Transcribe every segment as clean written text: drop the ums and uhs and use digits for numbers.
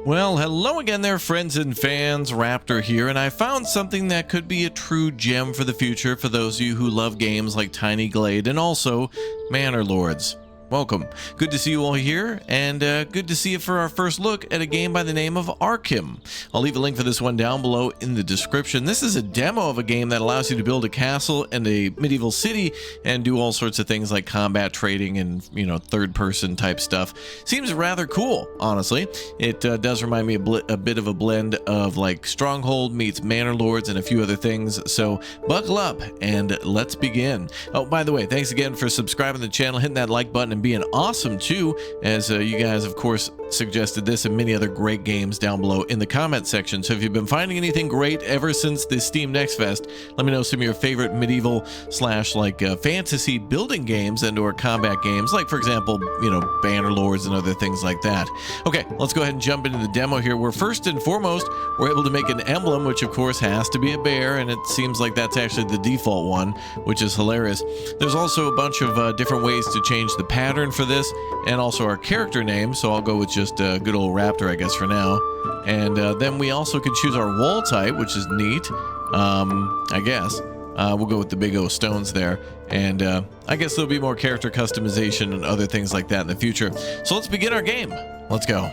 Well, hello again there, friends and fans. Raptor here, and I found something that could be a true gem for the future for those of you who love games like Tiny Glade and also Manor Lords. Welcome. Good to see you all here, and good to see you for our first look at a game by the name of ARKEM. I'll leave a link for this one down below in the description. This is a demo of a game that allows you to build a castle and a medieval city and do all sorts of things like combat trading and, you know, third-person type stuff. Seems rather cool, honestly. It does remind me a bit of a blend of like Stronghold meets Manor Lords and a few other things. So buckle up and let's begin. Oh, by the way, thanks again for subscribing to the channel, hitting that like button, and being awesome too, as you guys of course suggested this and many other great games down below in the comment section. So if you've been finding anything great ever since the Steam Next Fest, let me know some of your favorite medieval slash like fantasy building games and or combat games, like for example, you know, Banner Lords and other things like that. Okay, let's go ahead and jump into the demo here. We're first and foremost, we're able to make an emblem, which of course has to be a bear, and it seems like that's actually the default one, which is hilarious. There's also a bunch of different ways to change the pattern for this, and also our character name, so I'll go with just good old Raptor, I guess, for now. And then we also can choose our wall type, which is neat. I guess we'll go with the big O stones there, and I guess there'll be more character customization and other things like that in the future. So let's begin our game. Let's go.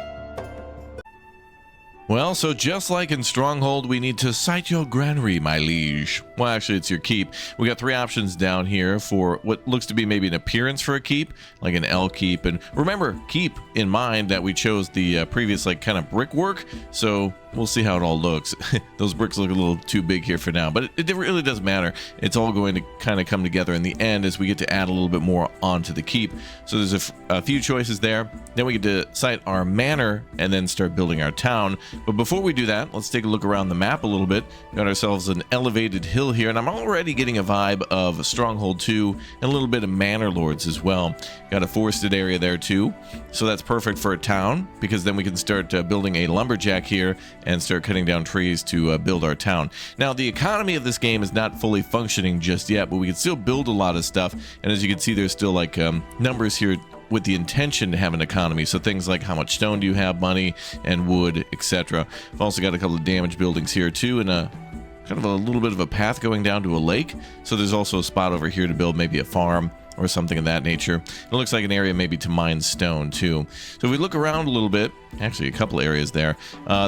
Well, so just like in Stronghold, we need to cite your granary, my liege. Well, actually, it's your keep. We got three options down here for what looks to be maybe an appearance for a keep, like an L keep. And remember, keep in mind that we chose the previous like kind of brickwork, so we'll see how it all looks. Those bricks look a little too big here for now, but it really doesn't matter. It's all going to kind of come together in the end as we get to add a little bit more onto the keep. So there's a few choices there. Then we get to site our manor and then start building our town. But before we do that, let's take a look around the map a little bit. Got ourselves an elevated hill here, and I'm already getting a vibe of Stronghold 2 and a little bit of Manor Lords as well. Got a forested area there too, so that's perfect for a town, because then we can start building a lumberjack here and start cutting down trees to build our town. Now, the economy of this game is not fully functioning just yet, but we can still build a lot of stuff, and as you can see, there's still like numbers here with the intention to have an economy. So things like how much stone do you have, money, and wood, etc. I've also got a couple of damaged buildings here too, and a kind of a little bit of a path going down to a lake. So there's also a spot over here to build maybe a farm or something of that nature. It looks like an area maybe to mine stone too. So if we look around a little bit, actually a couple areas there,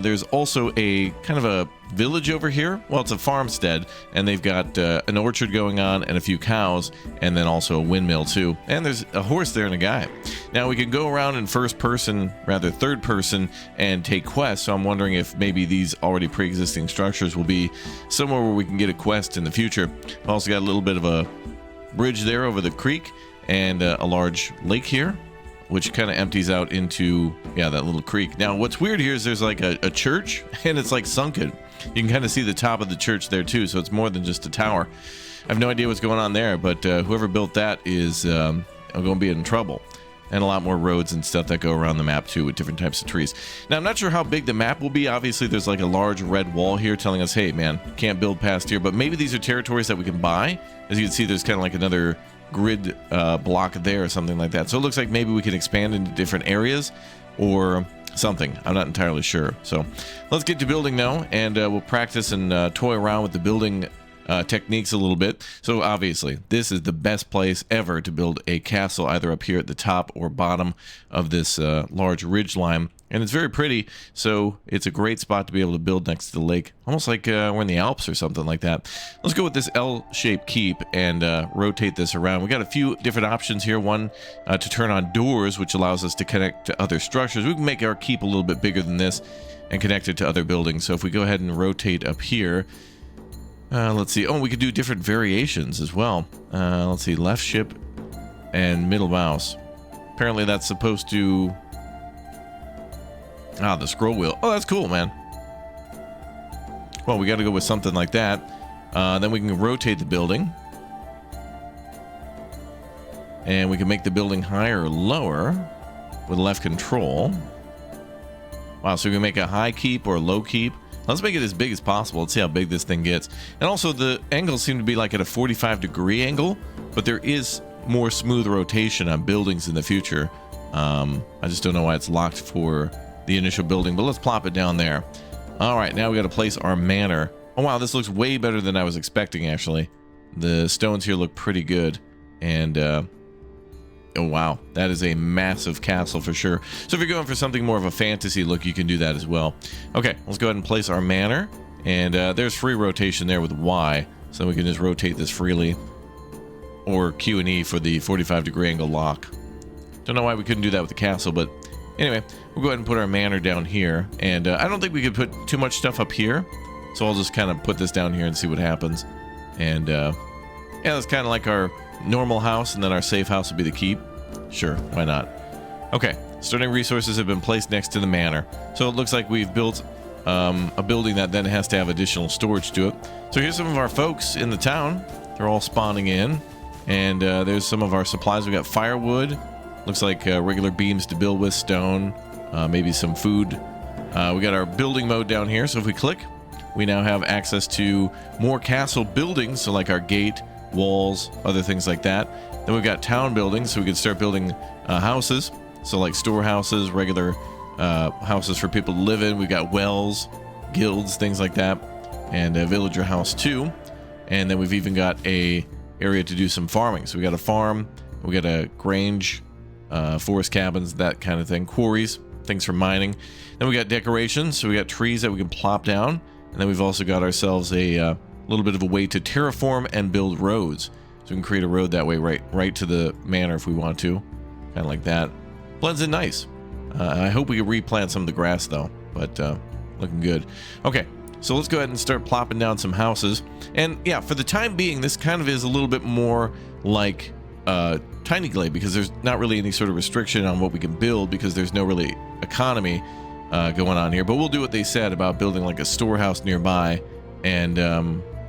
there's also a kind of a village over here. Well, it's a farmstead, and they've got an orchard going on and a few cows, and then also a windmill too. And there's a horse there and a guy. Now we can go around in first person, rather third person, and take quests. So I'm wondering if maybe these already pre-existing structures will be somewhere where we can get a quest in the future. I've also got a little bit of a bridge there over the creek and a large lake here, which kind of empties out into, yeah, that little creek. Now what's weird here is there's like a church, and it's like sunken. You can kind of see the top of the church there too, so it's more than just a tower. I have no idea what's going on there, but whoever built that is going to be in trouble. And a lot more roads and stuff that go around the map too, with different types of trees. Now, I'm not sure how big the map will be. Obviously, there's like a large red wall here telling us, hey man, can't build past here, but maybe these are territories that we can buy. As you can see, there's kind of like another grid block there or something like that. So it looks like maybe we can expand into different areas or something. I'm not entirely sure. So let's get to building though, and we'll practice and toy around with the building techniques a little bit. So obviously this is the best place ever to build a castle, either up here at the top or bottom of this large ridge line, and it's very pretty, so it's a great spot to be able to build next to the lake, almost like we're in the Alps or something like that. Let's go with this L-shaped keep and rotate this around. We got a few different options here. One to turn on doors, which allows us to connect to other structures. We can make our keep a little bit bigger than this and connect it to other buildings. So if we go ahead and rotate up here, let's see. Oh, we could do different variations as well. Let's see. Left ship and middle mouse. Apparently that's supposed to... Ah, the scroll wheel. Oh, that's cool, man. Well, we got to go with something like that. Then we can rotate the building. And we can make the building higher or lower with left control. Wow, so we can make a high keep or a low keep. Let's make it as big as possible. Let's see how big this thing gets. And also the angles seem to be like at a 45-degree angle, but there is more smooth rotation on buildings in the future. I just don't know why it's locked for the initial building, but let's plop it down there. All right, now we got to place our manor. Oh wow, this looks way better than I was expecting, actually. The stones here look pretty good, and oh wow, that is a massive castle for sure. So if you're going for something more of a fantasy look, you can do that as well. Okay, let's go ahead and place our manor, and there's free rotation there with Y, so we can just rotate this freely, or Q and E for the 45-degree angle lock. Don't know why we couldn't do that with the castle, but anyway, we'll go ahead and put our manor down here, and I don't think we could put too much stuff up here, so I'll just kind of put this down here and see what happens. And yeah, that's kind of like our normal house, and then our safe house will be the keep. Sure, why not? Okay, starting resources have been placed next to the manor, so it looks like we've built a building that then has to have additional storage to it. So here's some of our folks in the town. They're all spawning in, and there's some of our supplies. We got firewood. Looks like regular beams to build with, stone, maybe some food. We got our building mode down here, so if we click, we now have access to more castle buildings, so like our gate, walls, other things like that. Then we've got town buildings, so we can start building houses, so like storehouses, regular houses for people to live in. We've got wells, guilds, things like that, and a villager house too. And then we've even got a area to do some farming. So we got a farm, we got a grange, forest cabins, that kind of thing, quarries, things for mining. Then we got decorations, so we got trees that we can plop down, and then we've also got ourselves a little bit of a way to terraform and build roads, so we can create a road that way right to the manor if we want to, kind of like that. Blends in nice. I hope we can replant some of the grass though, but looking good. Okay, so let's go ahead and start plopping down some houses. And yeah, for the time being, this kind of is a little bit more like Tiny Glade, because there's not really any sort of restriction on what we can build, because there's no really economy going on here. But we'll do what they said about building like a storehouse nearby, and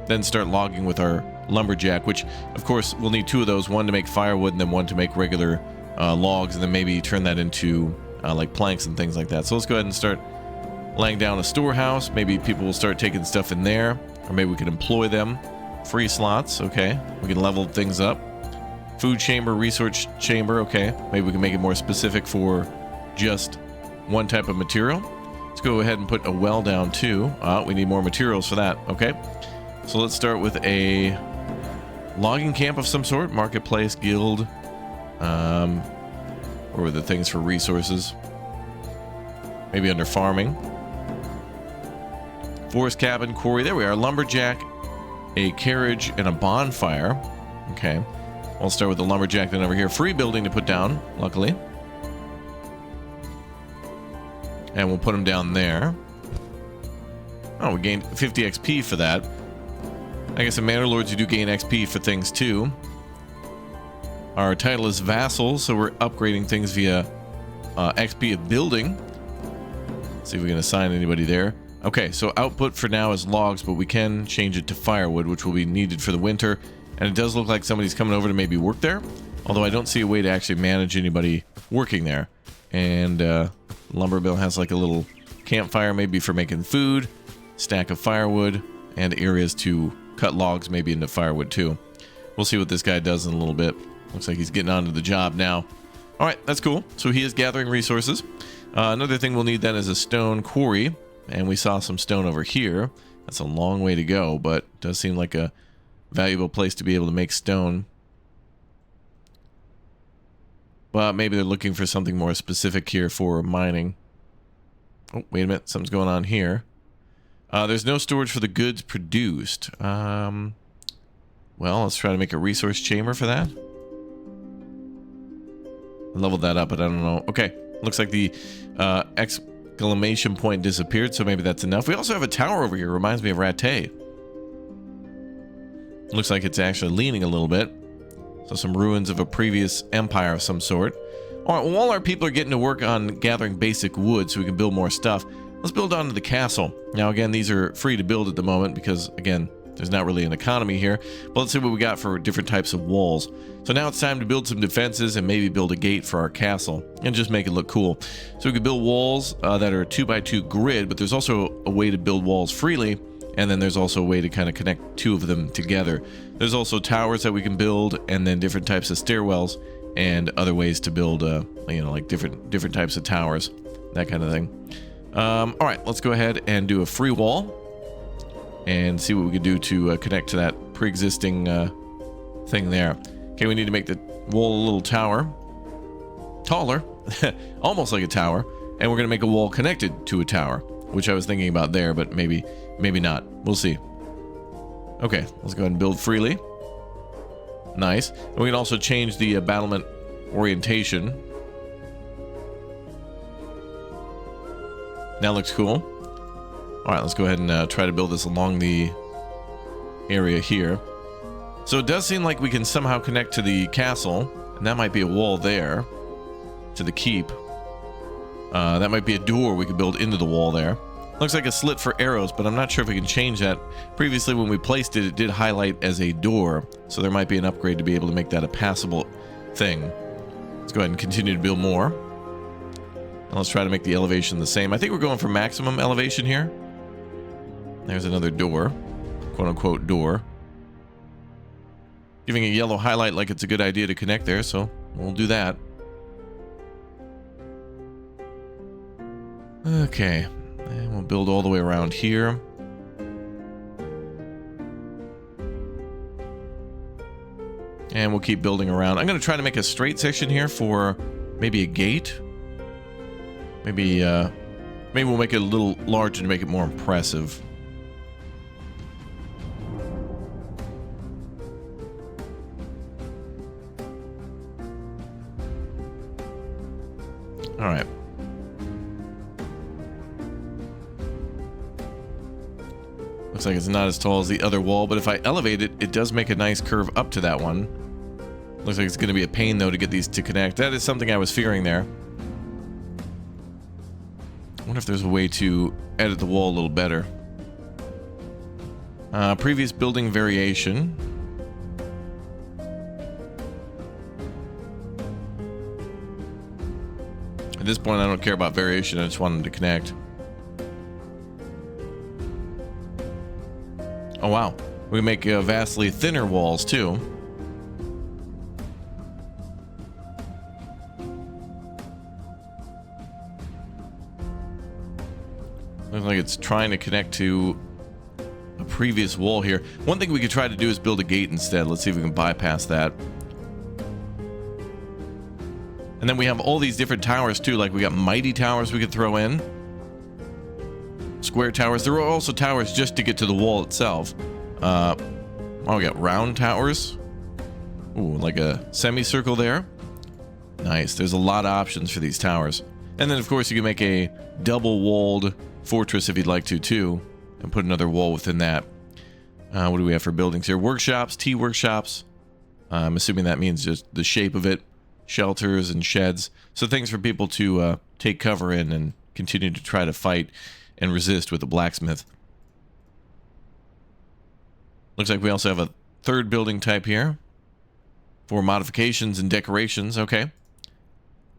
then start logging with our lumberjack, which of course we'll need two of those, one to make firewood and then one to make regular logs, and then maybe turn that into like planks and things like that. So let's go ahead and start laying down a storehouse. Maybe people will start taking stuff in there, or maybe we can employ them. Free slots, okay. We can level things up. Food chamber, resource chamber, okay. Maybe we can make it more specific for just one type of material. Let's go ahead and put a well down too. We need more materials for that, okay. So let's start with a logging camp of some sort, marketplace, guild, or were the things for resources? Maybe under farming. Forest cabin, quarry, there we are, lumberjack, a carriage, and a bonfire, okay. We'll start with the lumberjack, then over here, free building to put down, luckily. And we'll put them down there. Oh, we gained 50 XP for that. I guess in Manor Lords you do gain XP for things too. Our title is Vassal, so we're upgrading things via XP of building. Let's see if we can assign anybody there. Okay, so output for now is logs, but we can change it to firewood, which will be needed for the winter. And it does look like somebody's coming over to maybe work there, although I don't see a way to actually manage anybody working there. And lumber mill has like a little campfire, maybe for making food, stack of firewood, and areas to cut logs maybe into firewood too. We'll see what this guy does in a little bit. Looks like he's getting onto the job now. All right, that's cool. So he is gathering resources. Another thing we'll need then is a stone quarry, and we saw some stone over here. That's a long way to go, but it does seem like a valuable place to be able to make stone. Well, maybe they're looking for something more specific here for mining. Oh, wait a minute. Something's going on here. There's no storage for the goods produced. Well, let's try to make a resource chamber for that. I leveled that up, but I don't know. Okay. Looks like the exclamation point disappeared, so maybe that's enough. We also have a tower over here. Reminds me of Rattay. Looks like it's actually leaning a little bit. So some ruins of a previous empire of some sort. All right, well, while our people are getting to work on gathering basic wood so we can build more stuff, let's build onto the castle. Now, again, these are free to build at the moment because, again, there's not really an economy here. But let's see what we got for different types of walls. So now it's time to build some defenses and maybe build a gate for our castle and just make it look cool. So we can build walls that are 2x2 grid, but there's also a way to build walls freely. And then there's also a way to kind of connect two of them together. There's also towers that we can build, and then different types of stairwells and other ways to build, you know, like different types of towers that kind of thing. All right, let's go ahead and do a free wall and see what we can do to connect to that pre-existing thing there. Okay, we need to make the wall a little taller, almost like a tower, and we're gonna make a wall connected to a tower, which I was thinking about there, but maybe not. We'll see. Okay, let's go ahead and build freely. Nice. And we can also change the battlement orientation. That looks cool. All right, let's go ahead and try to build this along the area here. So it does seem like we can somehow connect to the castle, and that might be a wall there to the keep. That might be a door we could build into the wall there. Looks like a slit for arrows, but I'm not sure if we can change that. Previously, when we placed it, it did highlight as a door, so there might be an upgrade to be able to make that a passable thing. Let's go ahead and continue to build more. And let's try to make the elevation the same. I think we're going for maximum elevation here. There's another door, quote-unquote door. Giving a yellow highlight like it's a good idea to connect there, so we'll do that. Okay, and we'll build all the way around here. And we'll keep building around. I'm going to try to make a straight section here for maybe a gate. Maybe we'll make it a little larger to make it more impressive. All right. Looks like it's not as tall as the other wall, but if I elevate it, it does make a nice curve up to that one. Looks like it's going to be a pain, though, to get these to connect. That is something I was fearing there. I wonder if there's a way to edit the wall a little better. Previous building variation. At this point, I don't care about variation. I just want them to connect. Oh, wow. We make vastly thinner walls, too. Looks like it's trying to connect to a previous wall here. One thing we could try to do is build a gate instead. Let's see if we can bypass that. And then we have all these different towers, too. Like, we got mighty towers we could throw in. Square towers. There are also towers just to get to the wall itself. Oh, we got round towers. Ooh, like a semicircle there. Nice. There's a lot of options for these towers. And then, of course, you can make a double-walled fortress if you'd like to, too. And put another wall within that. What do we have for buildings here? Workshops, tea workshops. I'm assuming that means just the shape of it. Shelters and sheds. So things for people to take cover in and continue to try to fight and resist with the blacksmith. Looks like we also have a third building type here for modifications and decorations. Okay.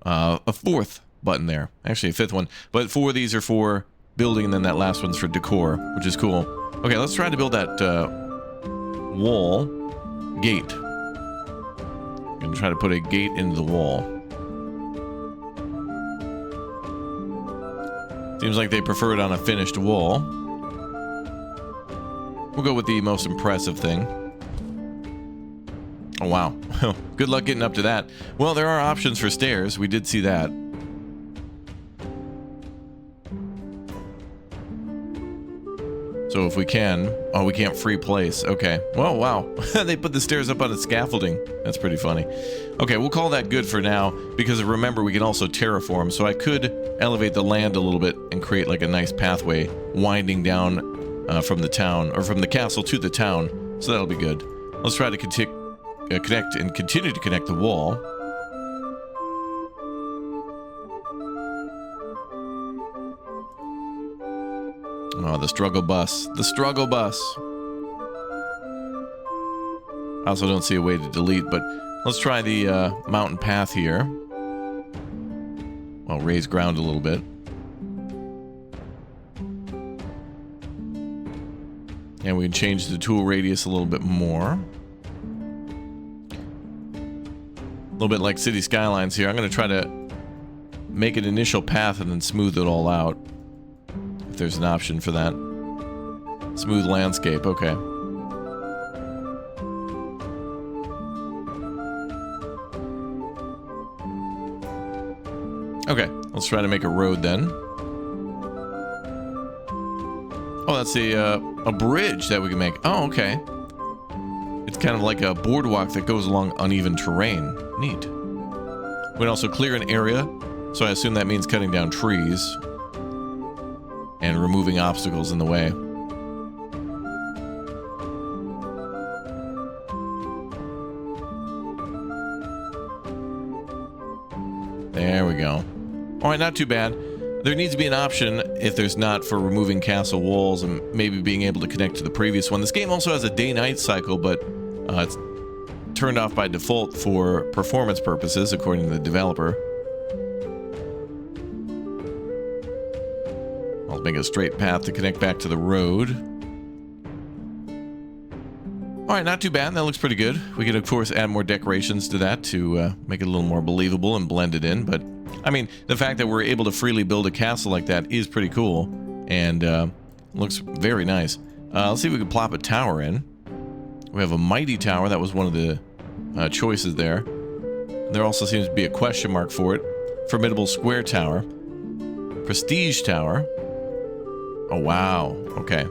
A fourth button there. Actually, a fifth one. But 4 of these are for building, and then that last one's for decor, which is cool. Okay, let's try to build that wall gate. I'm going to try to put a gate into the wall. Seems like they prefer it on a finished wall. We'll go with the most impressive thing. Oh, wow. Good luck getting up to that. Well, there are options for stairs. We did see that. So if we can... Oh, we can't free place. Okay. Well, wow. They put the stairs up on a scaffolding. That's pretty funny. Okay, we'll call that good for now, because remember, we can also terraform. So I could elevate the land a little bit and create like a nice pathway winding down from the town, or from the castle to the town. So that'll be good. Let's try to connect and continue to connect the wall. Oh, the struggle bus. The struggle bus. I also don't see a way to delete, but let's try the mountain path here. Well, raise ground a little bit. And we can change the tool radius a little bit more. A little bit like City Skylines here. I'm going to try to make an initial path and then smooth it all out. If there's an option for that. Smooth landscape, okay. Okay, let's try to make a road then. Oh, that's a bridge that we can make. Oh, okay. It's kind of like a boardwalk that goes along uneven terrain. Neat. We can also clear an area, so I assume that means cutting down trees and removing obstacles in the way. There we go. All right, not too bad. There needs to be an option, if there's not, for removing castle walls and maybe being able to connect to the previous one. This game also has a day-night cycle, but it's turned off by default for performance purposes, according to the developer. I'll make a straight path to connect back to the road. All right, not too bad. That looks pretty good. We could, of course, add more decorations to that to make it a little more believable and blend it in. But, I mean, the fact that we're able to freely build a castle like that is pretty cool. And looks very nice. Let's see if we can plop a tower in. We have a mighty tower. That was one of the choices there. There also seems to be a question mark for it. Formidable square tower. Prestige tower. Oh, wow. Okay.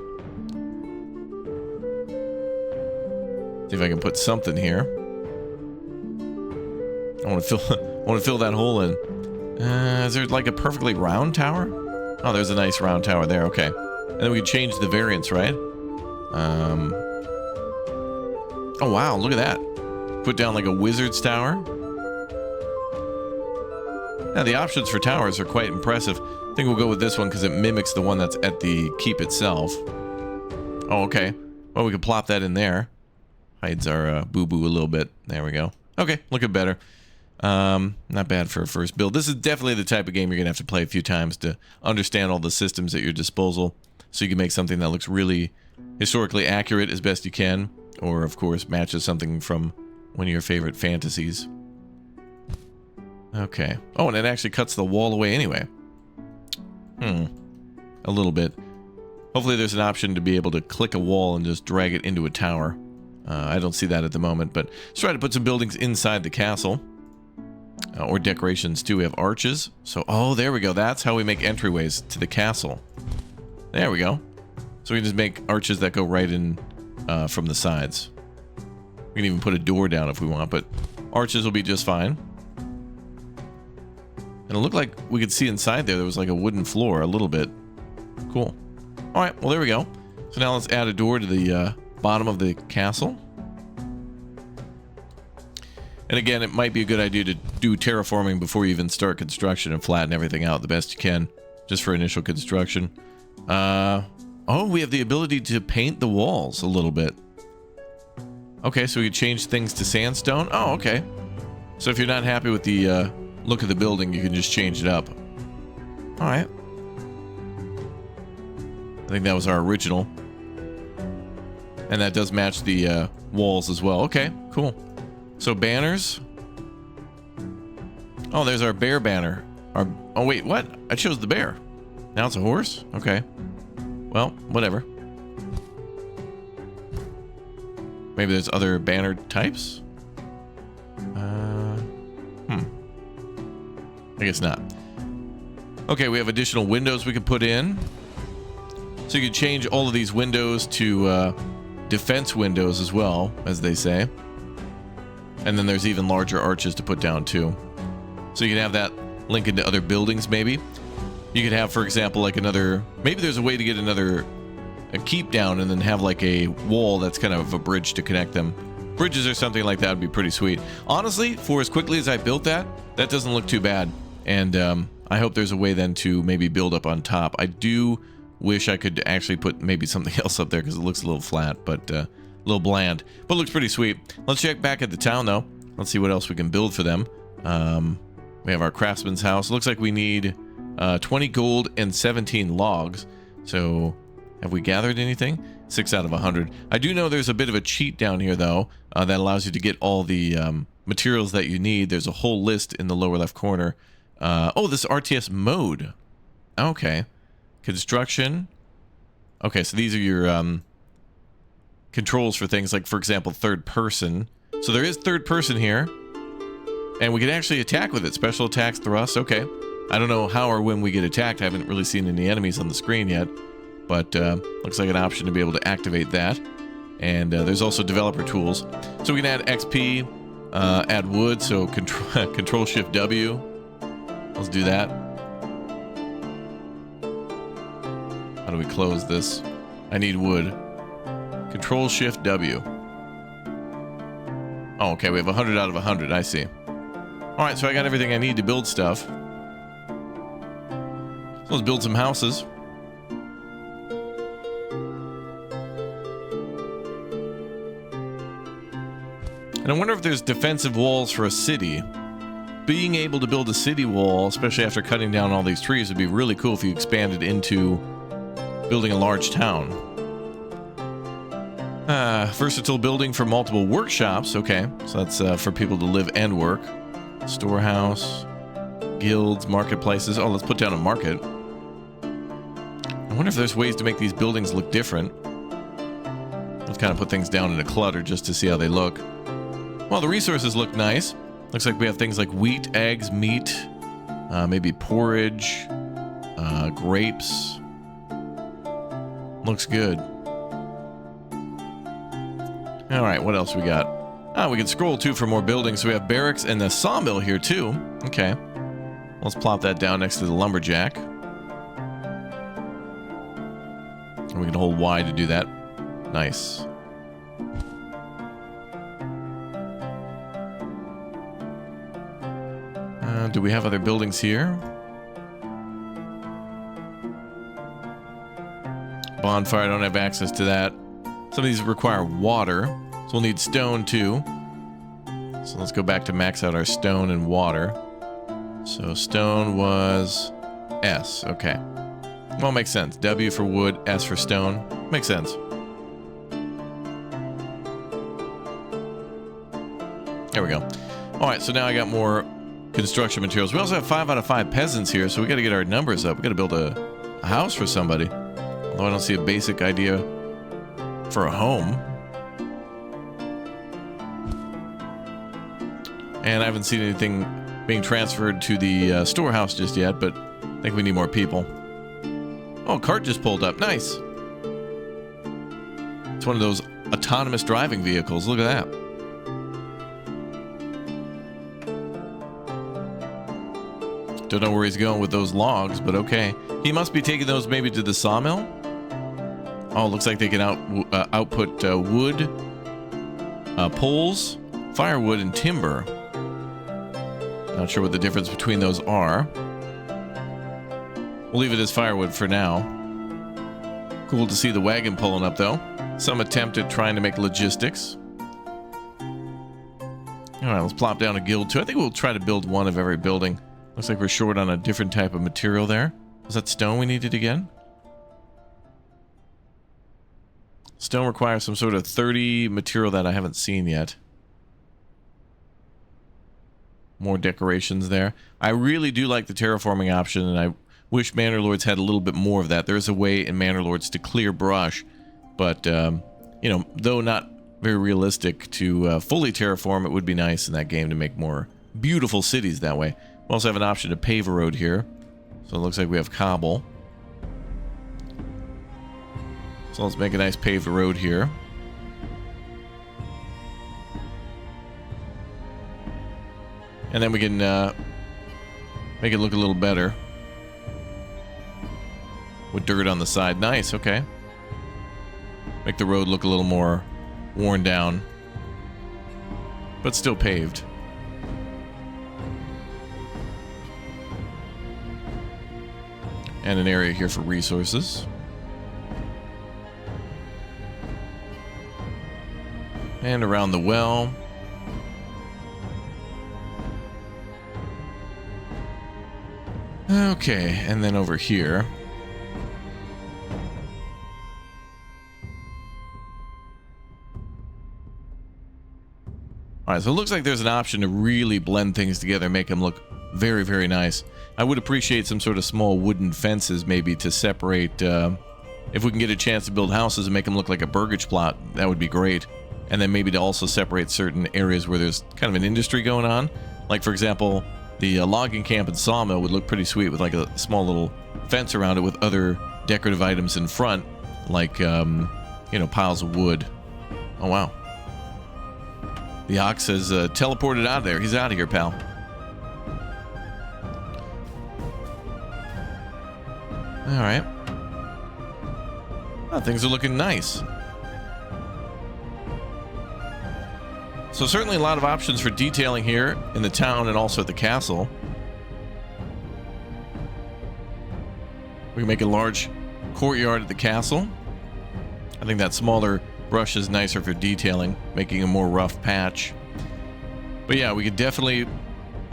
See if I can put something here. I want to fill that hole in. Is there like a perfectly round tower? Oh, there's a nice round tower there. Okay. And then we can change the variants, right? Oh, wow. Look at that. Put down like a wizard's tower. Now, the options for towers are quite impressive. I think we'll go with this one because it mimics the one that's at the keep itself. Oh, okay. Well, we can plop that in there. Hides our boo-boo a little bit. There we go. Okay, looking better. Not bad for a first build. This is definitely the type of game you're going to have to play a few times to understand all the systems at your disposal, so you can make something that looks really historically accurate as best you can, or, of course, matches something from one of your favorite fantasies. Okay. Oh, and it actually cuts the wall away anyway. A little bit. Hopefully there's an option to be able to click a wall and just drag it into a tower. I don't see that at the moment, but let's try to put some buildings inside the castle. Or decorations, too. We have arches. So, oh, there we go. That's how we make entryways to the castle. There we go. So we can just make arches that go right in from the sides. We can even put a door down if we want, but arches will be just fine. And it looked like we could see inside there was like a wooden floor a little bit. Cool. All right, well, there we go. So now let's add a door to the bottom of the castle. And again, it might be a good idea to do terraforming before you even start construction and flatten everything out the best you can, just for initial construction. Oh, we have the ability to paint the walls a little bit. Okay, so we can change things to sandstone. Oh, okay. So if you're not happy with the look of the building, you can just change it up. All right. I think that was our original. And that does match the walls as well. Okay, cool. So banners. Oh, there's our bear banner. Oh, wait, what? I chose the bear. Now it's a horse? Okay. Well, whatever. Maybe there's other banner types? I guess not. Okay, we have additional windows we can put in. So you can change all of these windows to defense windows as well, as they say. And then there's even larger arches to put down too. So you can have that link into other buildings maybe. You could have, for example, like another... Maybe there's a way to get a keep down and then have like a wall that's kind of a bridge to connect them. Bridges or something like that would be pretty sweet. Honestly, for as quickly as I built that, that doesn't look too bad. And I hope there's a way then to maybe build up on top. I do wish I could actually put maybe something else up there because it looks a little flat, but a little bland. But it looks pretty sweet. Let's check back at the town though. Let's see what else we can build for them. We have our craftsman's house. Looks like we need 20 gold and 17 logs. So have we gathered anything? 6 out of 100. I do know there's a bit of a cheat down here though that allows you to get all the materials that you need. There's a whole list in the lower left corner Oh, this RTS mode. Okay. Construction. Okay, so these are your controls for things like, for example, third person. So there is third person here. And we can actually attack with it. Special attacks, thrust. Okay. I don't know how or when we get attacked. I haven't really seen any enemies on the screen yet. But looks like an option to be able to activate that. And there's also developer tools. So we can add XP, add wood, so control Shift W. Let's do that. How do we close this? I need wood. Control Shift W. Oh, okay, we have 100 out of 100, I see. Alright, so I got everything I need to build stuff. So let's build some houses. And I wonder if there's defensive walls for a city. Being able to build a city wall, especially after cutting down all these trees, would be really cool if you expanded into building a large town. Versatile building for multiple workshops. Okay, so that's for people to live and work. Storehouse, guilds, marketplaces. Oh, let's put down a market. I wonder if there's ways to make these buildings look different. Let's kind of put things down in a clutter just to see how they look. Well, the resources look nice. Looks like we have things like wheat, eggs, meat, maybe porridge, grapes. Looks good. All right, what else we got? We can scroll too for more buildings. So we have barracks and the sawmill here too. Okay. Let's plop that down next to the lumberjack. And we can hold Y to do that. Nice. Do we have other buildings here? Bonfire, I don't have access to that. Some of these require water, so we'll need stone too. So let's go back to max out our stone and water. So stone was S, okay. Well, makes sense. W for wood, S for stone. Makes sense. There we go. All right, so now I got more construction materials. We also have 5 out of 5 peasants here, so we got to get our numbers up. We got to build a house for somebody. Although I don't see a basic idea for a home. And I haven't seen anything being transferred to the storehouse just yet, but I think we need more people. Oh, cart just pulled up. Nice. It's one of those autonomous driving vehicles. Look at that. Don't know where he's going with those logs, but okay. He must be taking those maybe to the sawmill. Oh, looks like they can output wood, poles, firewood, and timber. Not sure what the difference between those are. We'll leave it as firewood for now. Cool to see the wagon pulling up, though. Some attempt at trying to make logistics. All right, let's plop down a guild, too. I think we'll try to build one of every building. Looks like we're short on a different type of material there. Was that stone we needed again? Stone requires some sort of 30 material that I haven't seen yet. More decorations there. I really do like the terraforming option, and I wish Manor Lords had a little bit more of that. There is a way in Manor Lords to clear brush, but, you know, though not very realistic to fully terraform, it would be nice in that game to make more beautiful cities that way. We also have an option to pave a road here. So it looks like we have cobble. So let's make a nice paved road here. And then we can make it look a little better. With dirt on the side. Nice, okay. Make the road look a little more worn down. But still paved. And an area here for resources. And around the well. Okay, and then over here. Alright, so it looks like there's an option to really blend things together, make them look Very, very nice. I would appreciate some sort of small wooden fences maybe to separate, if we can get a chance to build houses and make them look like a burgage plot, that would be great. And then maybe to also separate certain areas where there's kind of an industry going on. Like, for example, the logging camp and sawmill would look pretty sweet with like a small little fence around it with other decorative items in front, like, you know, piles of wood. Oh, wow. The ox has teleported out of there. He's out of here, pal. All right. Oh, things are looking nice. So certainly a lot of options for detailing here in the town and also at the castle. We can make a large courtyard at the castle. I think that smaller brush is nicer for detailing, making a more rough patch. But yeah, we could definitely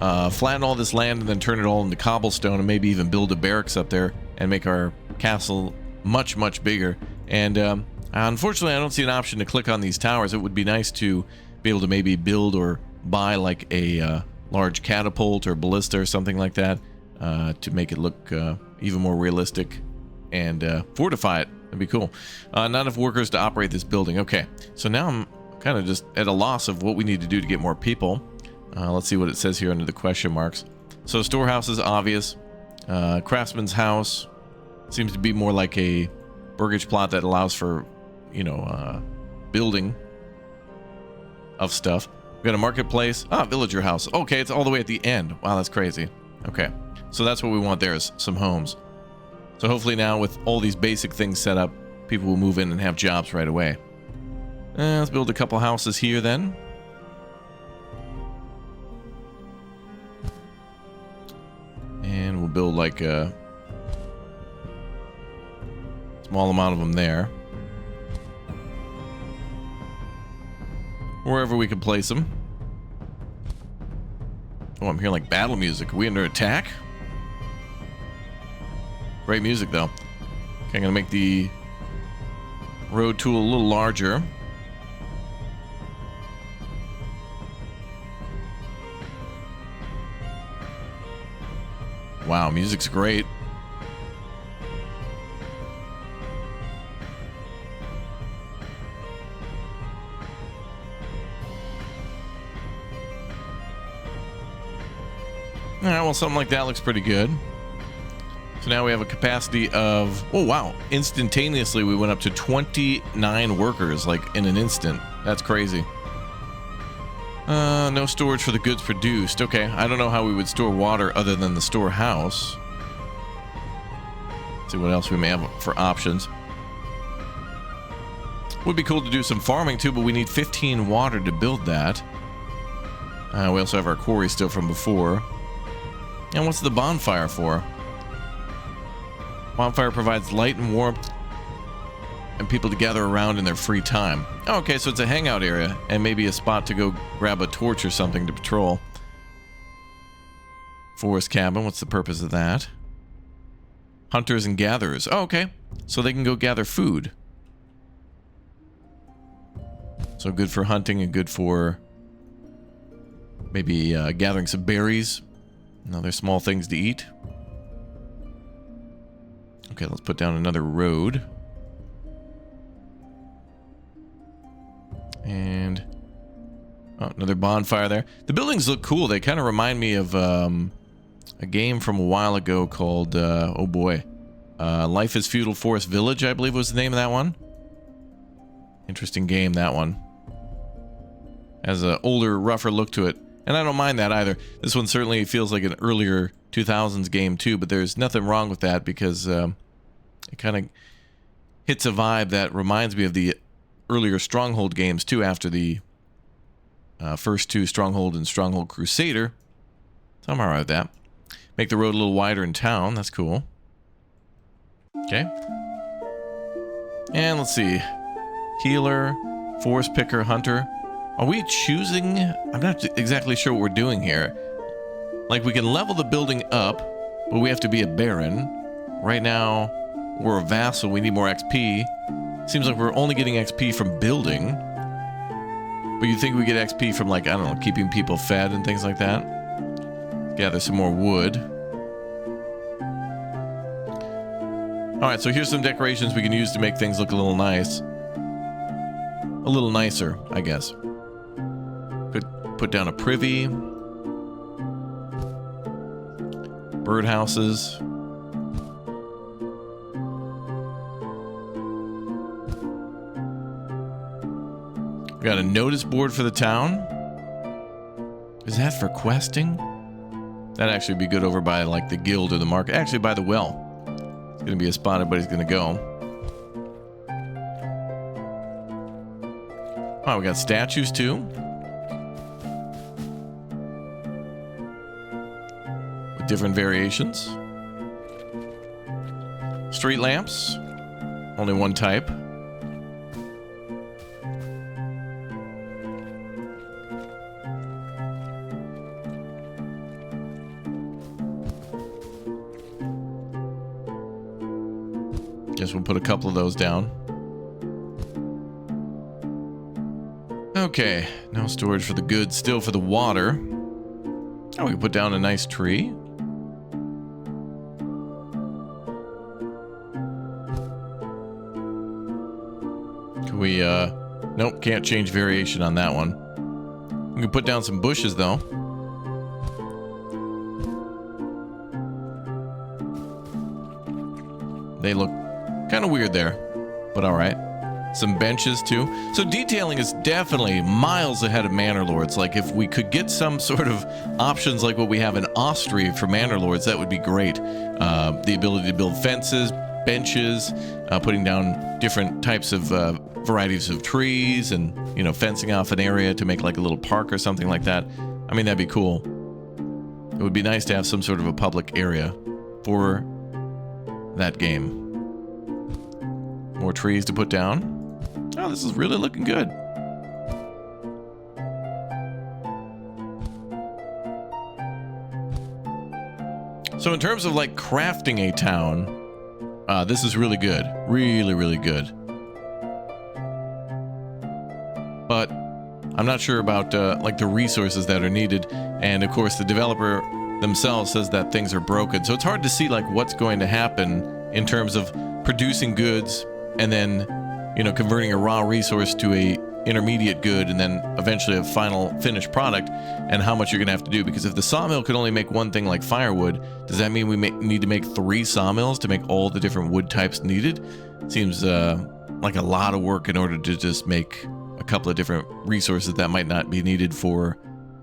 flatten all this land and then turn it all into cobblestone and maybe even build a barracks up there and make our castle much, much bigger. And unfortunately, I don't see an option to click on these towers. It would be nice to be able to maybe build or buy like a large catapult or ballista or something like that to make it look even more realistic and fortify it. That'd be cool. Not enough workers to operate this building. Okay, so now I'm kind of just at a loss of what we need to do to get more people. Let's see what it says here under the question marks. So storehouse is obvious. Craftsman's house seems to be more like a burgage plot that allows for, you know, building of stuff. We got a marketplace. Ah, villager house. Okay, it's all the way at the end. Wow, that's crazy. Okay, so that's what we want there, is some homes. So hopefully now with all these basic things set up, people will move in and have jobs right away. Let's build a couple houses here then. And we'll build like a small amount of them there. Wherever we can place them. Oh, I'm hearing like battle music. Are we under attack? Great music, though. Okay, I'm gonna make the road tool a little larger. Wow, music's great. All right, well, something like that looks pretty good. So now we have a capacity of, oh wow, instantaneously we went up to 29 workers, like in an instant. That's crazy. No storage for the goods produced. Okay, I don't know how we would store water other than the storehouse. See what else we may have for options. Would be cool to do some farming too, but we need 15 water to build that. We also have our quarry still from before. And what's the bonfire for? Bonfire provides light and warmth and people to gather around in their free time. Oh, okay, so it's a hangout area and maybe a spot to go grab a torch or something to patrol. Forest cabin, what's the purpose of that? Hunters and gatherers. Oh, okay, so they can go gather food. So good for hunting and good for maybe gathering some berries and other small things to eat. Okay, let's put down another road. And another bonfire there. The buildings look cool. They kind of remind me of a game from a while ago called, oh boy, Life is Feudal Forest Village, I believe was the name of that one. Interesting game, that one. Has an older, rougher look to it. And I don't mind that either. This one certainly feels like an earlier 2000s game too, but there's nothing wrong with that because it kind of hits a vibe that reminds me of the earlier Stronghold games too, after the first two, Stronghold and Stronghold Crusader. So I'm alright with that. Make the road a little wider in town. That's cool. Okay. And let's see. Healer, Forest Picker, Hunter. Are we choosing? I'm not exactly sure what we're doing here. Like, we can level the building up, but we have to be a baron. Right now, we're a vassal. We need more XP. Seems like we're only getting XP from building. But you think we get XP from, like, I don't know, keeping people fed and things like that? Gather some more wood. Alright, so here's some decorations we can use to make things look a little nice. A little nicer, I guess. Could put down a privy. Birdhouses. We got a notice board for the town. Is that for questing? That'd actually be good over by like the guild or the market. Actually by the well. It's gonna be a spot everybody's gonna go. Oh, we got statues too. With different variations. Street lamps. Only one type. Guess we'll put a couple of those down. Okay, no storage for the goods, still for the water. Oh, we can put down a nice tree. Can we, nope, can't change variation on that one. We can put down some bushes, though. They look kind of weird there, but all right. Some benches too. So detailing is definitely miles ahead of Manor Lords. Like if we could get some sort of options like what we have in Austria for Manor Lords, that would be great. The ability to build fences, benches, putting down different types of varieties of trees, and you know, fencing off an area to make like a little park or something like that. I mean, that'd be cool. It would be nice to have some sort of a public area for that game. More trees to put down. Oh, this is really looking good. So in terms of like crafting a town, this is really good. Really, really good. But I'm not sure about like the resources that are needed. And of course the developer themselves says that things are broken. So it's hard to see like what's going to happen in terms of producing goods and then, you know, converting a raw resource to a intermediate good and then eventually a final finished product, and how much you're gonna have to do. Because if the sawmill could only make one thing like firewood, does that mean we need to make 3 sawmills to make all the different wood types needed? Seems like a lot of work in order to just make a couple of different resources that might not be needed for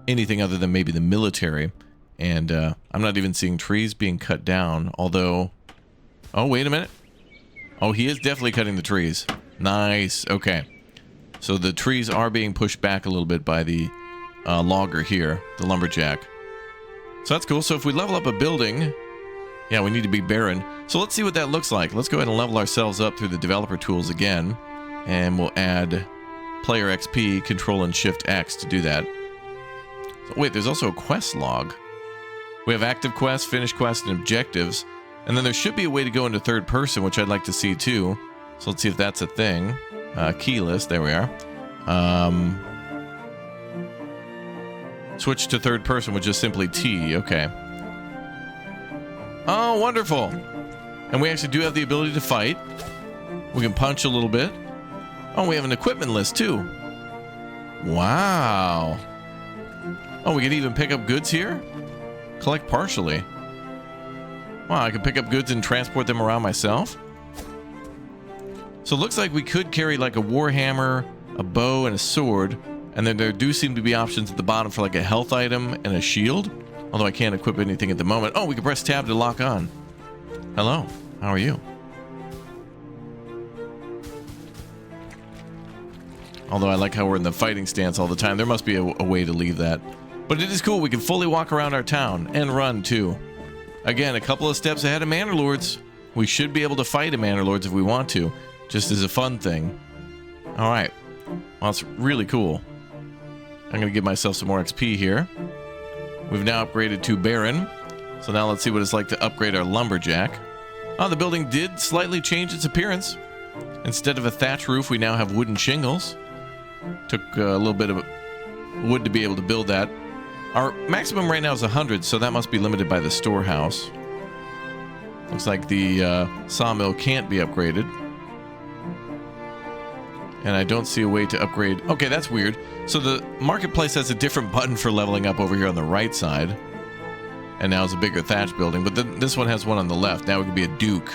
anything other than maybe the military. And I'm not even seeing trees being cut down, although... Oh, wait a minute. Oh, he is definitely cutting the trees. Nice. Okay. So the trees are being pushed back a little bit by the logger here, the lumberjack. So that's cool. So if we level up a building... Yeah, we need to be barren. So let's see what that looks like. Let's go ahead and level ourselves up through the developer tools again. And we'll add player XP, Control and Shift X to do that. So, wait, there's also a quest log. We have active quests, finished quests, and objectives. And then there should be a way to go into third person, which I'd like to see too. So let's see if that's a thing. Key list, there we are. Switch to third person with just simply T, okay. Oh, wonderful. And we actually do have the ability to fight. We can punch a little bit. Oh, we have an equipment list too. Wow. Oh, we can even pick up goods here? Collect partially. Wow, I can pick up goods and transport them around myself? So it looks like we could carry like a warhammer, a bow, and a sword. And then there do seem to be options at the bottom for like a health item and a shield. Although I can't equip anything at the moment. Oh, we can press tab to lock on. Hello, how are you? Although I like how we're in the fighting stance all the time. There must be a way to leave that. But it is cool. We can fully walk around our town and run too. Again, a couple of steps ahead of Manor Lords. We should be able to fight a Manor Lords if we want to. Just as a fun thing. Alright. Well, that's really cool. I'm going to give myself some more XP here. We've now upgraded to Baron. So now let's see what it's like to upgrade our Lumberjack. Oh, the building did slightly change its appearance. Instead of a thatch roof, we now have wooden shingles. Took a little bit of wood to be able to build that. Our maximum right now is 100, so that must be limited by the storehouse. Looks like the sawmill can't be upgraded. And I don't see a way to upgrade. Okay, that's weird. So the marketplace has a different button for leveling up over here on the right side. And now it's a bigger thatch building. But then this one has one on the left. Now it could be a duke.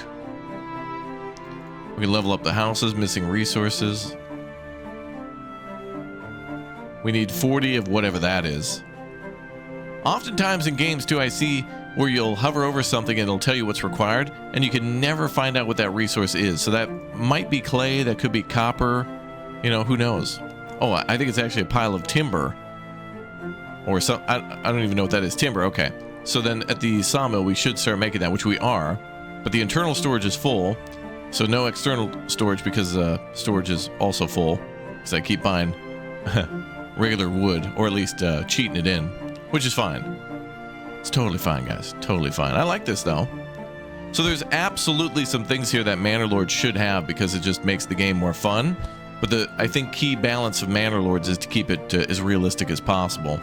We can level up the houses, missing resources. We need 40 of whatever that is. Oftentimes in games, too, I see where you'll hover over something and it'll tell you what's required, and you can never find out what that resource is. So that might be clay, that could be copper, you know, who knows? Oh, I think it's actually a pile of timber. Or some, I don't even know what that is. Timber, okay. So then at the sawmill, we should start making that, which we are. But the internal storage is full, so no external storage because storage is also full. Because I keep buying regular wood, or at least cheating it in. Which is fine. It's totally fine, guys. Totally fine. I like this, though. So there's absolutely some things here that Manor Lords should have because it just makes the game more fun. But the, I think, key balance of Manor Lords is to keep it as realistic as possible.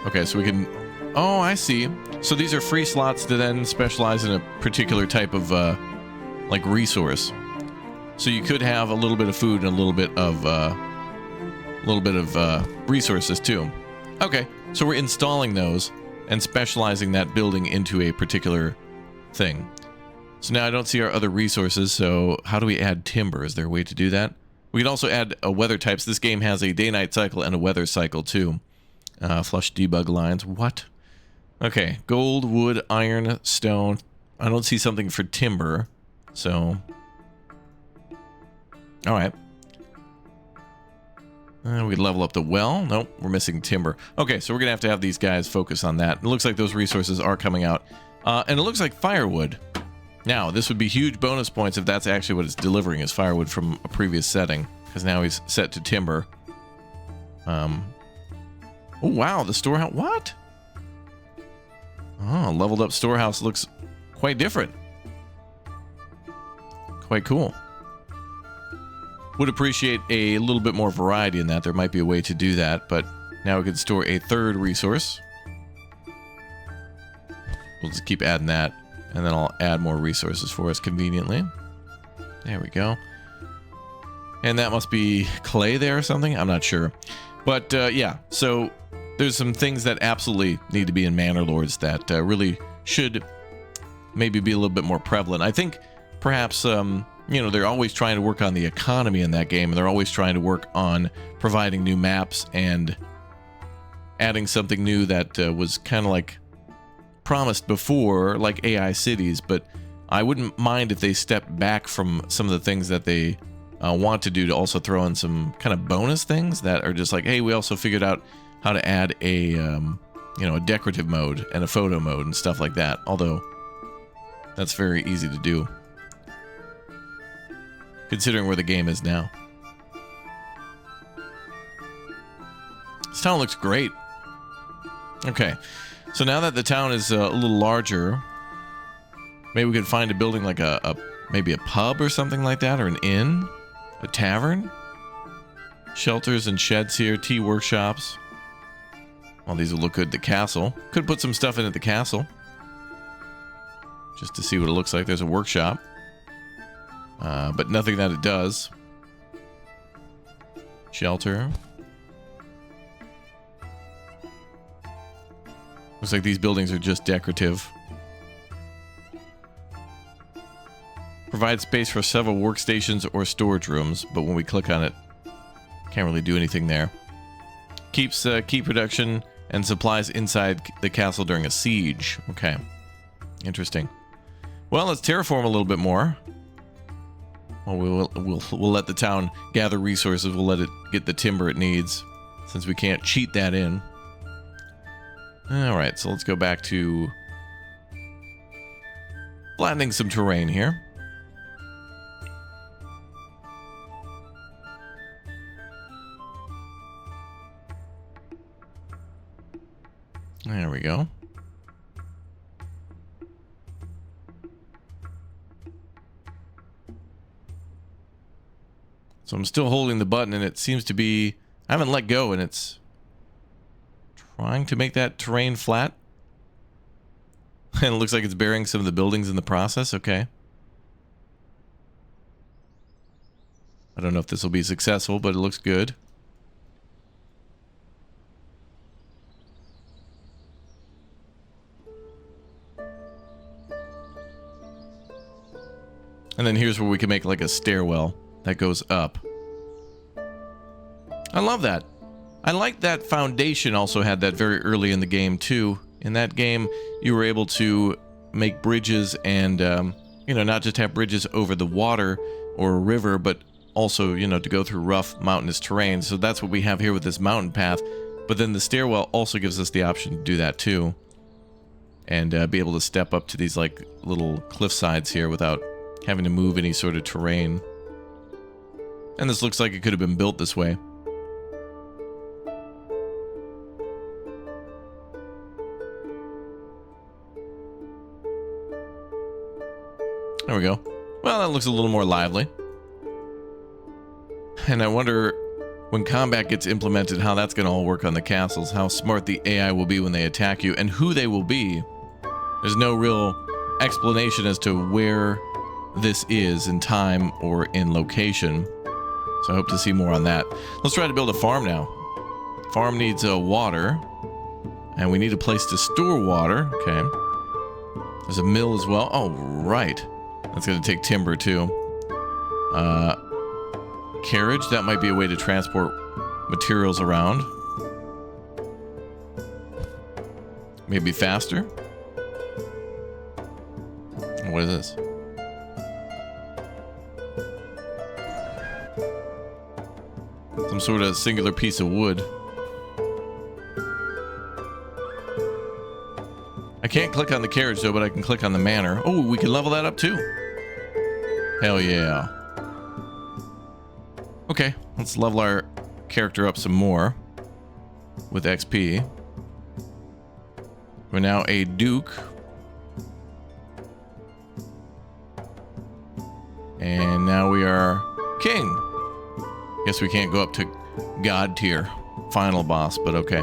Okay, so we can... Oh, I see. So these are free slots to then specialize in a particular type of, like, resource. So you could have a little bit of food and a little bit of resources too. Okay, so we're installing those and specializing that building into a particular thing. So now I don't see our other resources, so how do we add timber? Is there a way to do that? We can also add weather types. This game has a day-night cycle and a weather cycle too. Flush debug lines. What? Okay, gold, wood, iron, stone. I don't see something for timber, so... Alright. We level up the well. Nope, we're missing timber. Okay, so we're going to have these guys focus on that. It looks like those resources are coming out. And it looks like firewood. Now, this would be huge bonus points if that's actually what it's delivering, is firewood from a previous setting. Because now he's set to timber. Oh, wow, the storehouse. What? Oh, leveled up storehouse looks quite different. Quite cool. Would appreciate a little bit more variety in that. There might be a way to do that, but now we can store a third resource. We'll just keep adding that, and then I'll add more resources for us conveniently. There we go. And that must be clay there or something? I'm not sure. But yeah, so there's some things that absolutely need to be in Manor Lords that really should maybe be a little bit more prevalent. I think perhaps... you know, they're always trying to work on the economy in that game, and they're always trying to work on providing new maps and adding something new that was kind of like promised before, like AI cities. But I wouldn't mind if they stepped back from some of the things that they want to do to also throw in some kind of bonus things that are just like, hey, we also figured out how to add a, you know, a decorative mode and a photo mode and stuff like that. Although that's very easy to do, considering where the game is now. This town looks great. Okay, so now that the town is a little larger, maybe we could find a building like maybe a pub or something like that, or an inn, a tavern, shelters and sheds here, tea workshops. Well, these will look good at the castle. Could put some stuff in at the castle, just to see what it looks like. There's a workshop. But nothing that it does. Shelter. Looks like these buildings are just decorative. Provide space for several workstations or storage rooms, but when we click on it, can't really do anything there. Keeps key production and supplies inside the castle during a siege. Okay. Interesting. Well, let's terraform a little bit more. Well, we'll let the town gather resources. We'll let it get the timber it needs, since we can't cheat that in. Alright, so let's go back to flattening some terrain here. There we go. So I'm still holding the button, and it seems to be I haven't let go, and it's trying to make that terrain flat. And it looks like it's burying some of the buildings in the process. Okay. I don't know if this will be successful, but it looks good. And then here's where we can make like a stairwell that goes up. I love that. I like that Foundation also had that very early in the game too. In that game, you were able to make bridges and, you know, not just have bridges over the water or a river, but also, you know, to go through rough mountainous terrain. So that's what we have here with this mountain path. But then the stairwell also gives us the option to do that too. And be able to step up to these like little cliff sides here without having to move any sort of terrain. And this looks like it could have been built this way. There we go. Well, that looks a little more lively. And I wonder, when combat gets implemented, how that's going to all work on the castles, how smart the AI will be when they attack you, and who they will be. There's no real explanation as to where this is in time or in location. So I hope to see more on that. Let's try to build a farm now. Farm needs water. And we need a place to store water. Okay. There's a mill as well. Oh, right. That's going to take timber too. Carriage. That might be a way to transport materials around. Maybe faster. What is this? Some sort of singular piece of wood. I can't click on the carriage though, but I can click on the manor. Oh, we can level that up too. Hell yeah. Okay, let's level our character up some more with XP. We're now a duke. And now we are king. Guess we can't go up to God tier, final boss, but okay.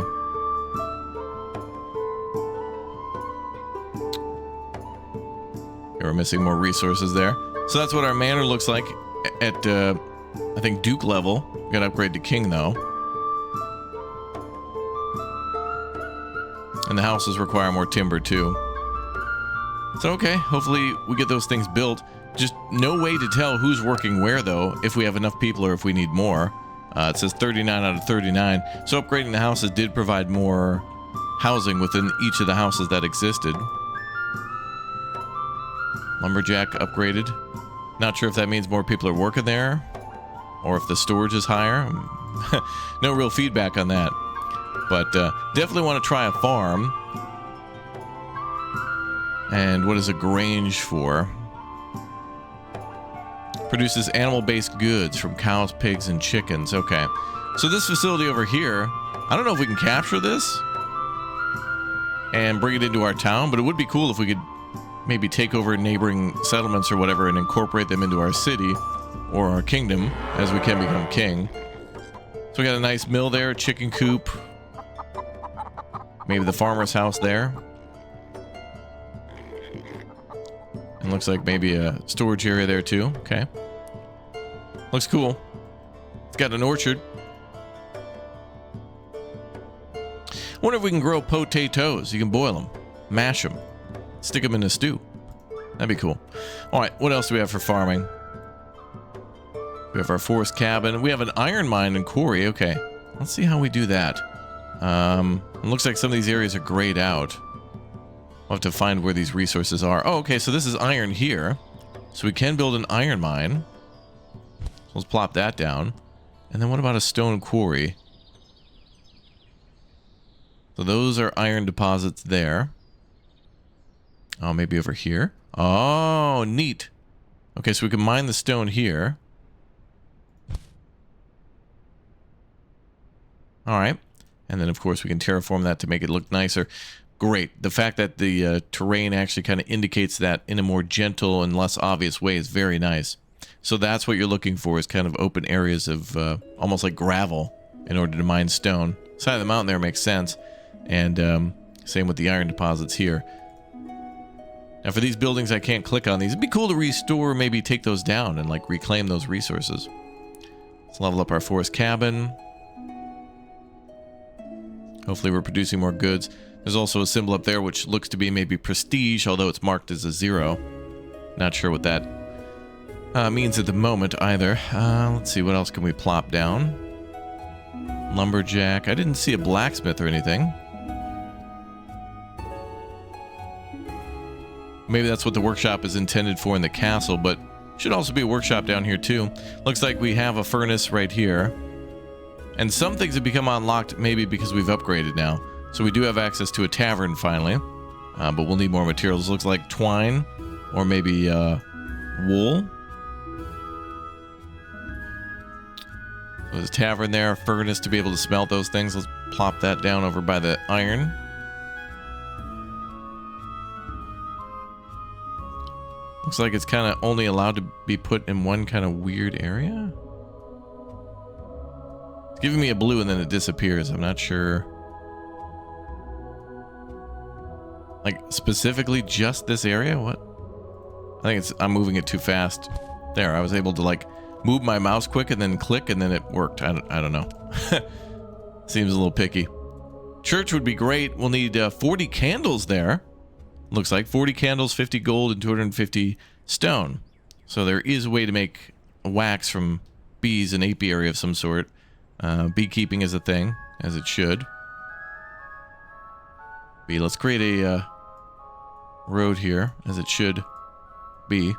Okay, we're missing more resources there. So that's what our manor looks like at, I think, Duke level. We gotta upgrade to king, though. And the houses require more timber, too. So, okay, hopefully we get those things built. Just no way to tell who's working where, though, if we have enough people or if we need more. It says 39 out of 39. So upgrading the houses did provide more housing within each of the houses that existed. Lumberjack upgraded. Not sure if that means more people are working there or if the storage is higher. No real feedback on that. But definitely want to try a farm. And what is a grange for? Produces animal-based goods from cows, pigs, and chickens. Okay. So this facility over here, I don't know if we can capture this and bring it into our town, but it would be cool if we could maybe take over neighboring settlements or whatever and incorporate them into our city or our kingdom as we can become king. So we got a nice mill there, chicken coop, maybe the farmer's house there. And looks like maybe a storage area there too. Okay. Looks cool. It's got an orchard. Wonder if we can grow potatoes. You can boil them, mash them, stick them in a stew. That'd be cool. All right, what else do we have for farming? We have our forest cabin. We have an iron mine and quarry. Okay, let's see how we do that. It looks like some of these areas are grayed out. We'll have to find where these resources are. Oh, okay, so this is iron here. So we can build an iron mine. So let's plop that down. And then what about a stone quarry? So those are iron deposits there. Oh, maybe over here. Oh, neat. Okay, so we can mine the stone here. All right. And then, of course, we can terraform that to make it look nicer. Great. The fact that the terrain actually kind of indicates that in a more gentle and less obvious way is very nice. So that's what you're looking for, is kind of open areas of almost like gravel in order to mine stone. Side of the mountain there makes sense. And same with the iron deposits here. Now for these buildings, I can't click on these. It'd be cool to restore, maybe take those down and like reclaim those resources. Let's level up our forest cabin. Hopefully we're producing more goods. There's also a symbol up there which looks to be maybe prestige, although it's marked as a 0. Not sure what that means at the moment either. Let's see, what else can we plop down? Lumberjack. I didn't see a blacksmith or anything. Maybe that's what the workshop is intended for in the castle, but should also be a workshop down here too. Looks like we have a furnace right here. And some things have become unlocked maybe because we've upgraded now. So we do have access to a tavern finally. But we'll need more materials. Looks like twine or maybe wool. So there's a tavern there, a furnace to be able to smelt those things. Let's plop that down over by the iron. Looks like it's kind of only allowed to be put in one kind of weird area. It's giving me a blue and then it disappears. I'm not sure. Like specifically just this area? What? I think I'm moving it too fast. There, I was able to like move my mouse quick and then click and then it worked. I don't know. Seems a little picky. Church would be great. We'll need 40 candles there. Looks like 40 candles, 50 gold, and 250 stone. So there is a way to make wax from bees, an apiary of some sort. Beekeeping is a thing, as it should. Let's create a road here, as it should be.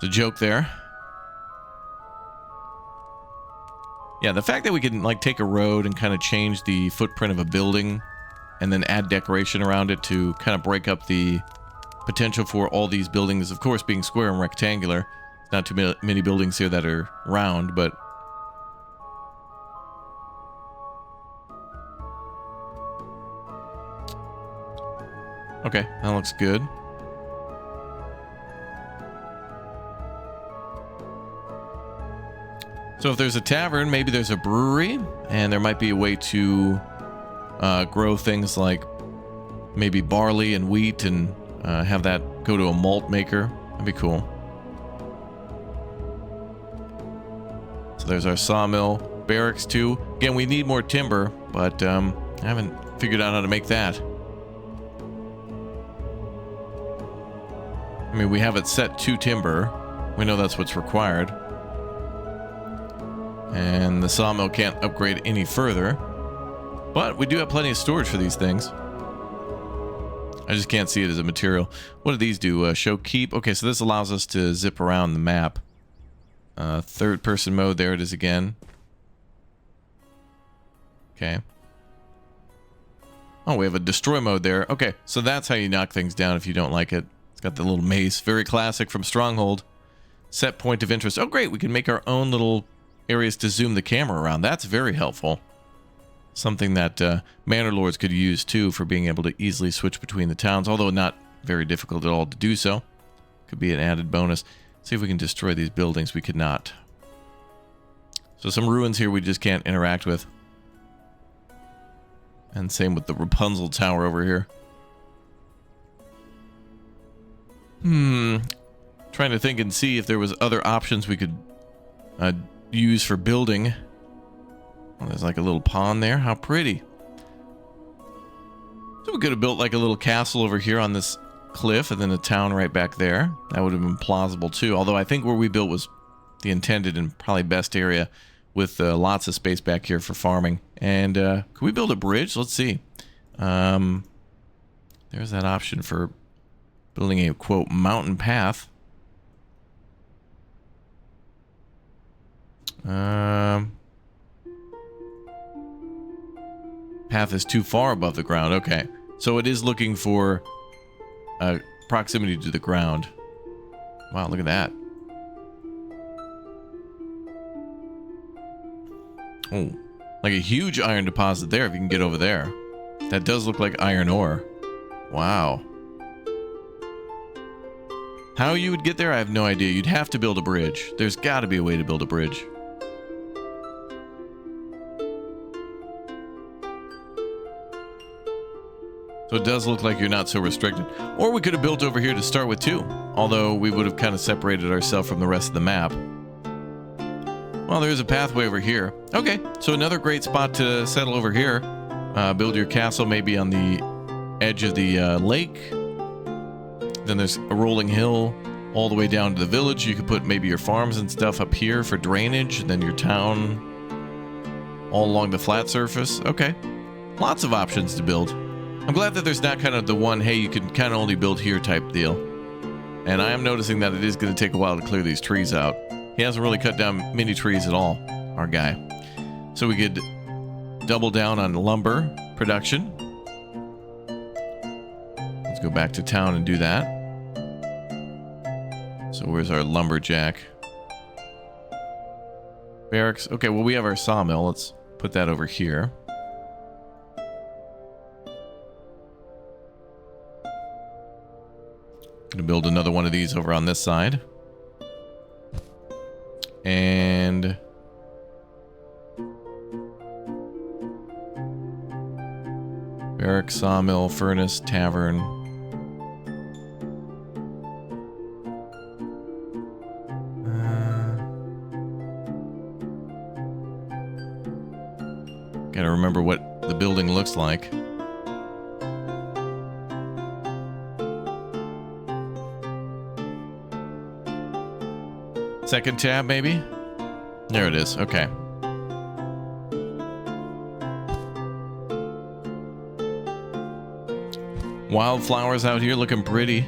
There's a joke there. Yeah, the fact that we can like take a road and kind of change the footprint of a building and then add decoration around it to kind of break up the potential for all these buildings, of course, being square and rectangular. There's not too many buildings here that are round, but okay, that looks good. So if there's a tavern, maybe there's a brewery, and there might be a way to grow things like maybe barley and wheat and have that go to a malt maker. That'd be cool. So there's our sawmill, barracks too. Again, we need more timber, but I haven't figured out how to make that. I mean, we have it set to timber. We know that's what's required. And the sawmill can't upgrade any further. But we do have plenty of storage for these things. I just can't see it as a material. What do these do? Show keep. Okay, so this allows us to zip around the map. Third person mode. There it is again. Okay. Oh, we have a destroy mode there. Okay, so that's how you knock things down if you don't like it. It's got the little mace. Very classic from Stronghold. Set point of interest. Oh, great. We can make our own little areas to zoom the camera around. That's very helpful. Something that Manor Lords could use too for being able to easily switch between the towns, although not very difficult at all to do so. Could be an added bonus. See if we can destroy these buildings. We could not. So some ruins here we just can't interact with. And same with the Rapunzel Tower over here. Trying to think and see if there was other options we could use for building. Oh, there's like a little pond there. How pretty. So we could have built like a little castle over here on this cliff and then a town right back there. That would have been plausible too. Although I think where we built was the intended and probably best area with lots of space back here for farming. And could we build a bridge? Let's see. There's that option for building a, quote, mountain path. Path is too far above the ground. Okay. So it is looking for proximity to the ground. Wow, look at that. Oh, like a huge iron deposit there if you can get over there. That does look like iron ore. Wow. How you would get there, I have no idea. You'd have to build a bridge. There's got to be a way to build a bridge. So it does look like you're not so restricted. Or we could have built over here to start with too, although we would have kind of separated ourselves from the rest of the map. Well, there's a pathway over here. Okay, so another great spot to settle over here. Build your castle maybe on the edge of the lake. Then there's a rolling hill all the way down to the village. You could put maybe your farms and stuff up here for drainage, and then your town all along the flat surface. Okay, lots of options to build. I'm glad that there's not kind of the one, hey, you can kind of only build here type deal. And I am noticing that it is going to take a while to clear these trees out. He hasn't really cut down many trees at all, our guy. So we could double down on lumber production. Let's go back to town and do that. So where's our lumberjack? Barracks. Okay, well, we have our sawmill. Let's put that over here. Gonna build another one of these over on this side. And barrack, sawmill, furnace, tavern. Gotta remember what the building looks like. Second tab, maybe? There it is. Okay. Wildflowers out here looking pretty.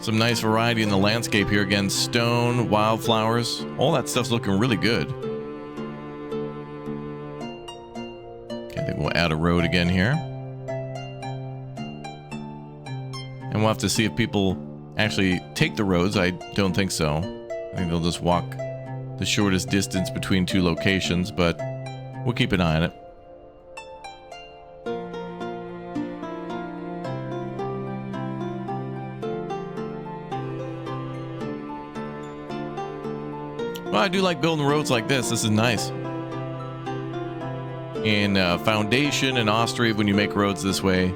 Some nice variety in the landscape here. Again, stone, wildflowers. All that stuff's looking really good. Okay, I think we'll add a road again here. And we'll have to see if people actually take the roads. I don't think so. I think they'll just walk the shortest distance between two locations, but we'll keep an eye on it. Well, I do like building roads like this. This is nice. In Foundation and Austria, when you make roads this way,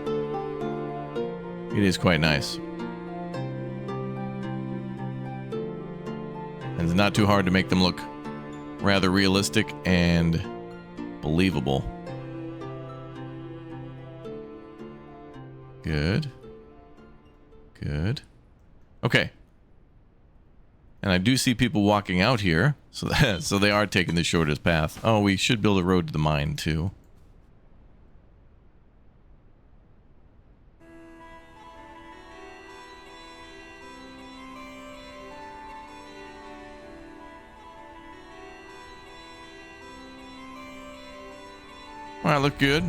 it is quite nice. And it's not too hard to make them look rather realistic and believable. Good. Good. Okay. And I do see people walking out here, so they are taking the shortest path. Oh, we should build a road to the mine too. All right, look good.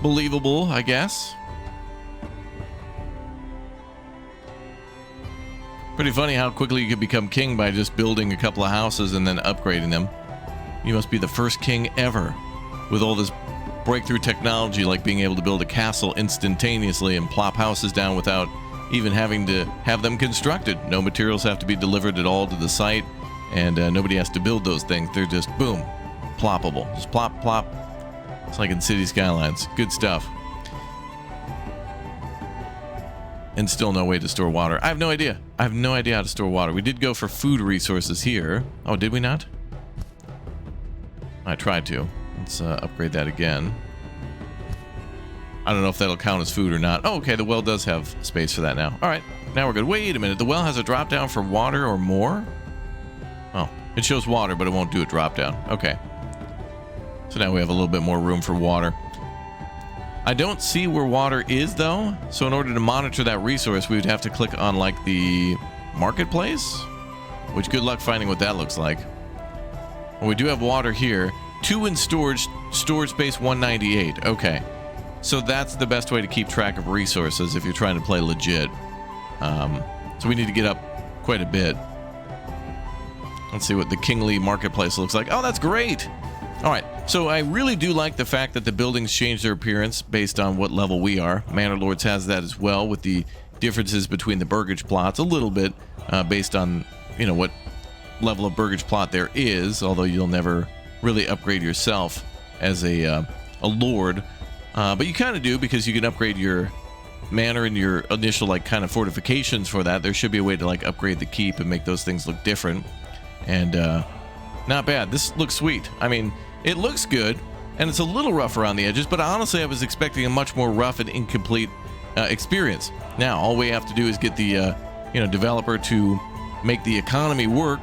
Believable, I guess. Pretty funny how quickly you could become king by just building a couple of houses and then upgrading them. You must be the first king ever with all this breakthrough technology, like being able to build a castle instantaneously and plop houses down without even having to have them constructed. No materials have to be delivered at all to the site, and nobody has to build those things. They're just, boom, ploppable. Just plop, plop. It's like in City Skylines. Good stuff. And still no way to store water. I have no idea. I have no idea how to store water. We did go for food resources here. Oh, did we not? I tried to. Let's upgrade that again. I don't know if that'll count as food or not. Oh, okay, the well does have space for that now. All right, now we're good. Wait a minute. The well has a drop down for water or more? Oh, it shows water, but it won't do a drop down. Okay. So now we have a little bit more room for water. I don't see where water is, though. So in order to monitor that resource, we would have to click on, like, the marketplace, which good luck finding what that looks like. Well, we do have water here. 2 in storage space 198. Okay. So that's the best way to keep track of resources if you're trying to play legit. So we need to get up quite a bit. Let's see what the Kingly Marketplace looks like. Oh, that's great. All right, so I really do like the fact that the buildings change their appearance based on what level we are. Manor Lords has that as well, with the differences between the burgage plots a little bit based on, you know, what level of burgage plot there is, although you'll never really upgrade yourself as a lord. But you kind of do, because you can upgrade your manor and your initial like kind of fortifications for that. There should be a way to like upgrade the keep and make those things look different. And not bad. This looks sweet. I mean, it looks good, and it's a little rough around the edges, but honestly I was expecting a much more rough and incomplete experience. Now all we have to do is get the developer to make the economy work,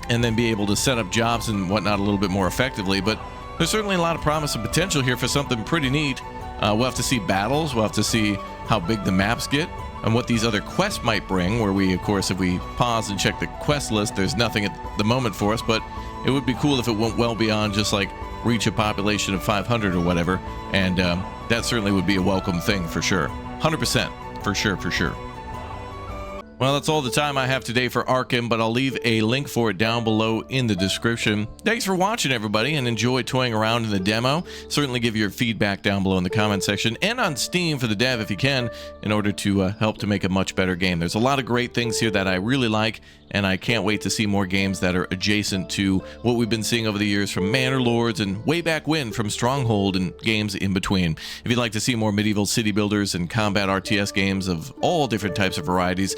and then be able to set up jobs and whatnot a little bit more effectively. But there's certainly a lot of promise and potential here for something pretty neat. We'll have to see battles, we'll have to see how big the maps get, and what these other quests might bring, where we, of course, if we pause and check the quest list, there's nothing at the moment for us, but it would be cool if it went well beyond just like reach a population of 500 or whatever, and that certainly would be a welcome thing for sure. 100%, for sure. Well, that's all the time I have today for ARKEM, but I'll leave a link for it down below in the description. Thanks for watching, everybody, and enjoy toying around in the demo. Certainly give your feedback down below in the comment section and on Steam for the dev if you can, in order to help to make a much better game. There's a lot of great things here that I really like, and I can't wait to see more games that are adjacent to what we've been seeing over the years from Manor Lords and way back when from Stronghold and games in between. If you'd like to see more medieval city builders and combat RTS games of all different types of varieties,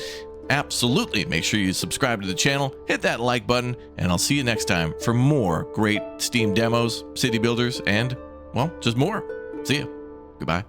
absolutely make sure you subscribe to the channel, hit that like button, and I'll see you next time for more great Steam demos, city builders, and, well, just more. See ya. Goodbye.